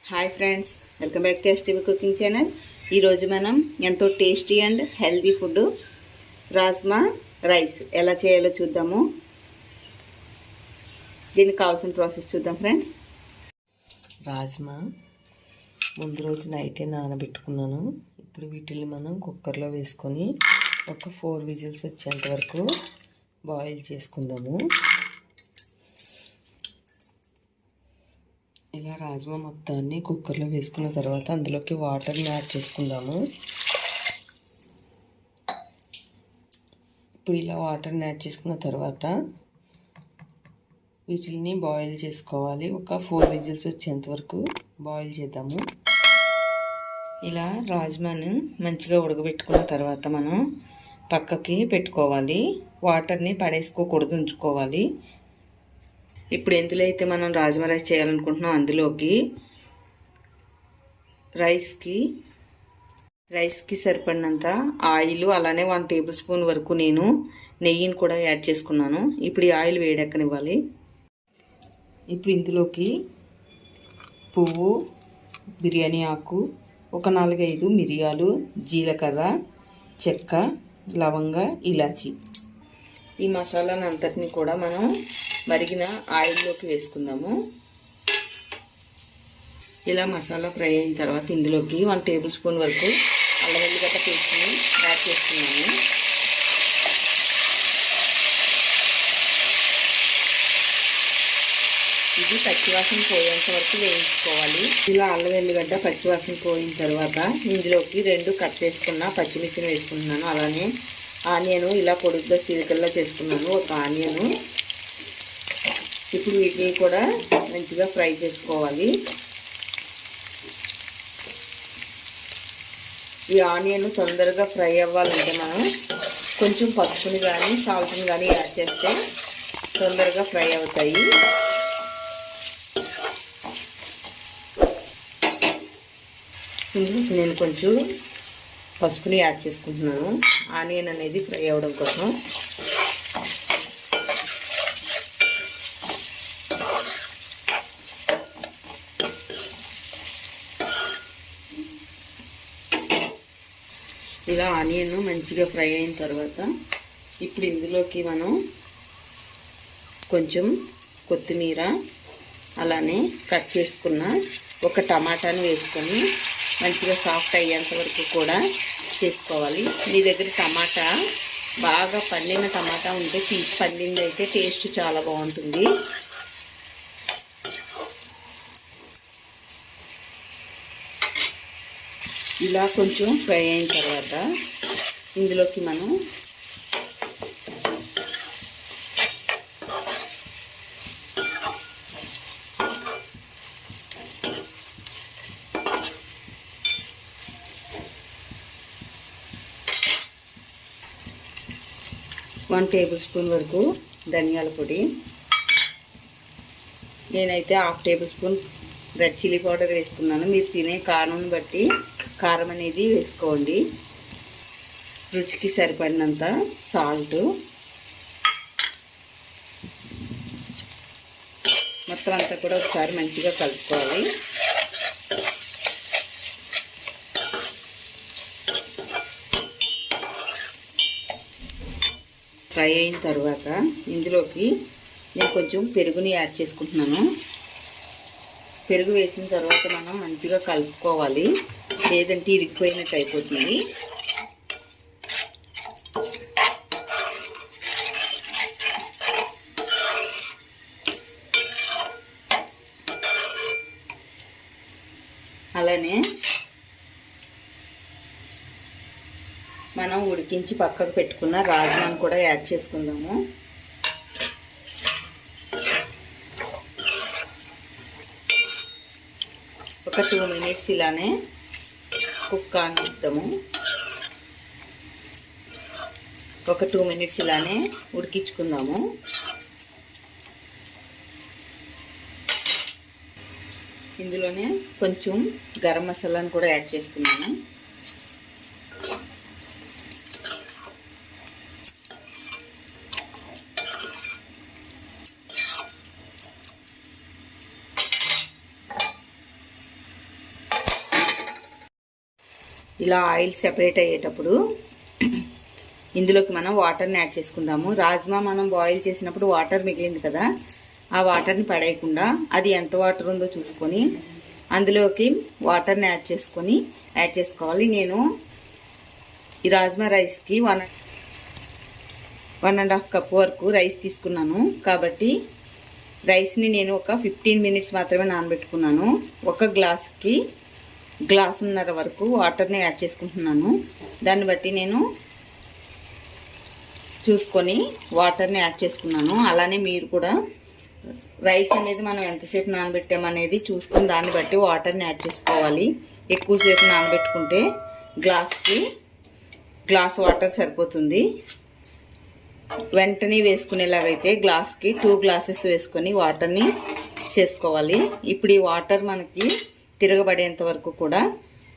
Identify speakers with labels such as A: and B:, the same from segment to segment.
A: Hi friends, welcome back to STV cooking channel. ఈరోజు మనం ఎంతో tasty and healthy food rajma rice ఎలా చేయాలో చూద్దాము. దీనికి కావాల్సిన ప్రాసెస్ చూద్దాం ఫ్రెండ్స్.
B: రాజ్మా ముందు రోజు నైటే నానబెట్టుకున్నాను. ఇప్పుడు వీటిని మనం కుక్కర్లో వేసుకొని ఒక 4 విజిల్స్ వచ్చేంత వరకు బాయిల్ చేసుకుందాము. ఇలా రాజ్మా మొత్తాన్ని కుక్కర్లో వేసుకున్న తర్వాత అందులోకి వాటర్ని యాడ్ చేసుకుందాము. ఇప్పుడు ఇలా వాటర్ని యాడ్ చేసుకున్న తర్వాత వీటిని బాయిల్ చేసుకోవాలి. ఒక 4 విజిల్స్ వచ్చేంత వరకు బాయిల్ చేద్దాము. ఇలా రాజ్మాను మంచిగా ఉడకబెట్టుకున్న తర్వాత మనం పక్కకి పెట్టుకోవాలి. వాటర్ని పడేసుకోకూడదు, ఉంచుకోవాలి. ఇప్పుడు ఎందులో అయితే మనం రాజ్మా రైస్ చేయాలనుకుంటున్నాం అందులోకి రైస్కి సరిపడినంత ఆయిల్, అలానే 1 టేబుల్ స్పూన్ వరకు నేను నెయ్యిని కూడా యాడ్ చేసుకున్నాను. ఇప్పుడు ఈ ఆయిల్ వేడెక్కనివ్వాలి. ఇప్పుడు ఇందులోకి పువ్వు, బిర్యానీ ఆకు, ఒక 4-5 మిరియాలు, జీలకర్ర, చెక్క, లవంగ, ఇలాచి, ఈ మసాలాను అంతటిని కూడా మనం మరిగిన ఆయిల్లోకి వేసుకుందాము. ఇలా మసాలా ఫ్రై అయిన తర్వాత ఇందులోకి 1 టేబుల్ స్పూన్ వరకు అల్లం వెల్లిగడ్డ పేస్ట్ని యాడ్ చేసుకున్నాము. ఇది పచ్చివాసన పోయేంత వరకు వేయించుకోవాలి. ఇలా అల్లం వెల్లిగడ్డ పచ్చివాసన పోయిన తర్వాత ఇందులోకి 2 కట్ చేసుకున్న పచ్చిమిర్చిని వేసుకుంటున్నాను. అలానే ఆనియను ఇలా పొడుగ్గా చీలికల్లా చేసుకున్నాను, ఒక ఆనియను. ఇప్పుడు వీటిని కూడా మంచిగా ఫ్రై చేసుకోవాలి. ఈ ఆనియన్ తొందరగా ఫ్రై అవ్వాలంటే మనం కొంచెం పసుపుని కానీ సాల్ట్ని కానీ యాడ్ చేస్తే తొందరగా ఫ్రై అవుతాయి. ఇందులో నేను కొంచెం పసుపుని యాడ్ చేసుకుంటున్నాను, ఆనియన్ అనేది ఫ్రై అవ్వడం కోసం. ఇలా ఆనియన్ మంచిగా ఫ్రై అయిన తర్వాత ఇప్పుడు ఇందులోకి మనం కొంచెం కొత్తిమీర, అలానే కట్ చేసుకున్న ఒక టమాటాని వేసుకొని మంచిగా సాఫ్ట్ అయ్యేంత వరకు కూడా చేసుకోవాలి. మీ దగ్గర టమాటా బాగా పండిన టమాటా ఉంటే పండింది అయితే టేస్ట్ చాలా బాగుంటుంది. ఇలా కొంచెం ఫ్రై అయిన తర్వాత ఇందులోకి మనం వన్ టేబుల్ స్పూన్ వరకు ధనియాల పొడి, నేనైతే 1/2 table spoon red chilli powder వేసుకున్నాను. మీరు తినే కారం బట్టి కారం అనేది వేసుకోండి. రుచికి సరిపడినంత సాల్ట్, మొత్తం అంతా కూడా ఒకసారి మంచిగా కలుపుకోవాలి. ఫ్రై అయిన తర్వాత ఇందులోకి నేను కొంచెం పెరుగుని యాడ్ చేసుకుంటున్నాను. పెరుగు వేసిన తర్వాత మనం మంచిగా కలుపుకోవాలి, లేదంటే ఇరిగిపోయినట్టు అయిపోతుంది. అలానే మనం ఉడికించి పక్కకు పెట్టుకున్న రాజ్మాను కూడా యాడ్ చేసుకుందాము. ఒక 2 మినిట్స్ ఇలానే కుక్ కానిద్దాము. ఒక 2 మినిట్స్ ఇలానే ఉడికించుకుందాము. ఇందులోనే కొంచెం గరం మసాలాను కూడా యాడ్ చేసుకున్నాను.
A: ఇలా ఆయిల్ సెపరేట్ అయ్యేటప్పుడు ఇందులోకి మనం వాటర్ని యాడ్ చేసుకుందాము. రాజ్మా మనం బాయిల్ చేసినప్పుడు వాటర్ మిగిలింది కదా, ఆ వాటర్ని పడేయకుండా అది ఎంత వాటర్ ఉందో చూసుకొని అందులోకి వాటర్ని యాడ్ చేసుకోవాలి. నేను ఈ రాజ్మా రైస్కి 1.5 కప్ వరకు రైస్ తీసుకున్నాను కాబట్టి రైస్ని నేను ఒక 15 మినిట్స్ మాత్రమే నానబెట్టుకున్నాను. ఒక గ్లాస్కి గ్లాసున్నర వరకు వాటర్ని యాడ్ చేసుకుంటున్నాను. దాన్ని బట్టి నేను చూసుకొని వాటర్ని యాడ్ చేసుకున్నాను. అలానే మీరు కూడా రైస్ అనేది మనం ఎంతసేపు నానబెట్టామనేది చూసుకొని దాన్ని బట్టి వాటర్ని యాడ్ చేసుకోవాలి. ఎక్కువసేపు నానబెట్టుకుంటే గ్లాస్ వాటర్ సరిపోతుంది. వెంటనే వేసుకునేలాగైతే గ్లాస్కి 2 గ్లాసెస్ వేసుకొని వాటర్ని చేసుకోవాలి. ఇప్పుడు ఈ వాటర్ మనకి తిరగబడేంత వరకు కూడా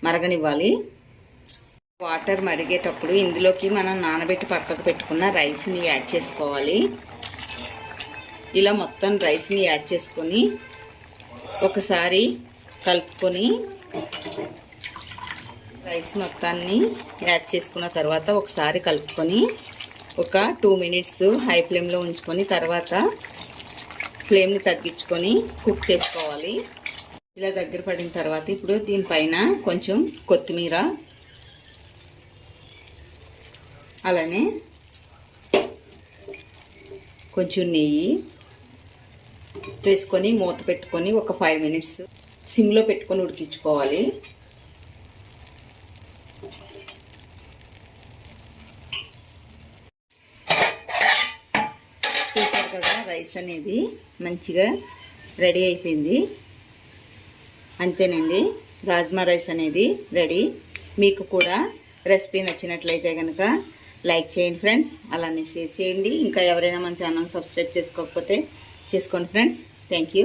A: మరగనివ్వాలి. వాటర్ మరిగేటప్పుడు ఇందులోకి మనం నానబెట్టి పక్కకు పెట్టుకున్న రైస్ని యాడ్ చేసుకోవాలి. ఇలా మొత్తం రైస్ని యాడ్ చేసుకొని ఒకసారి కలుపుకొని రైస్ మొత్తాన్ని యాడ్ చేసుకున్న తర్వాత ఒకసారి కలుపుకొని ఒక 2 మినిట్స్ హై ఫ్లేమ్లో ఉంచుకొని తర్వాత ఫ్లేమ్ని తగ్గించుకొని కుక్ చేసుకోవాలి. ఇలా దగ్గర పడిన తర్వాత ఇప్పుడు దీనిపైన కొంచెం కొత్తిమీర అలానే కొంచెం నెయ్యి వేసుకొని మూత పెట్టుకొని ఒక 5 మినిట్స్ సిమ్లో పెట్టుకొని ఉడికించుకోవాలి. చూసారు కదా, రైస్ అనేది మంచిగా రెడీ అయిపోయింది. అంతేనండి, రాజ్మా రైస్ అనేది రెడీ. మీకు కూడా రెసిపీ నచ్చినట్లయితే కనుక లైక్ చేయండి ఫ్రెండ్స్, అలానే షేర్ చేయండి. ఇంకా ఎవరైనా మన ఛానల్ సబ్స్క్రైబ్ చేసుకోకపోతే చేసుకోండి ఫ్రెండ్స్. Thank you.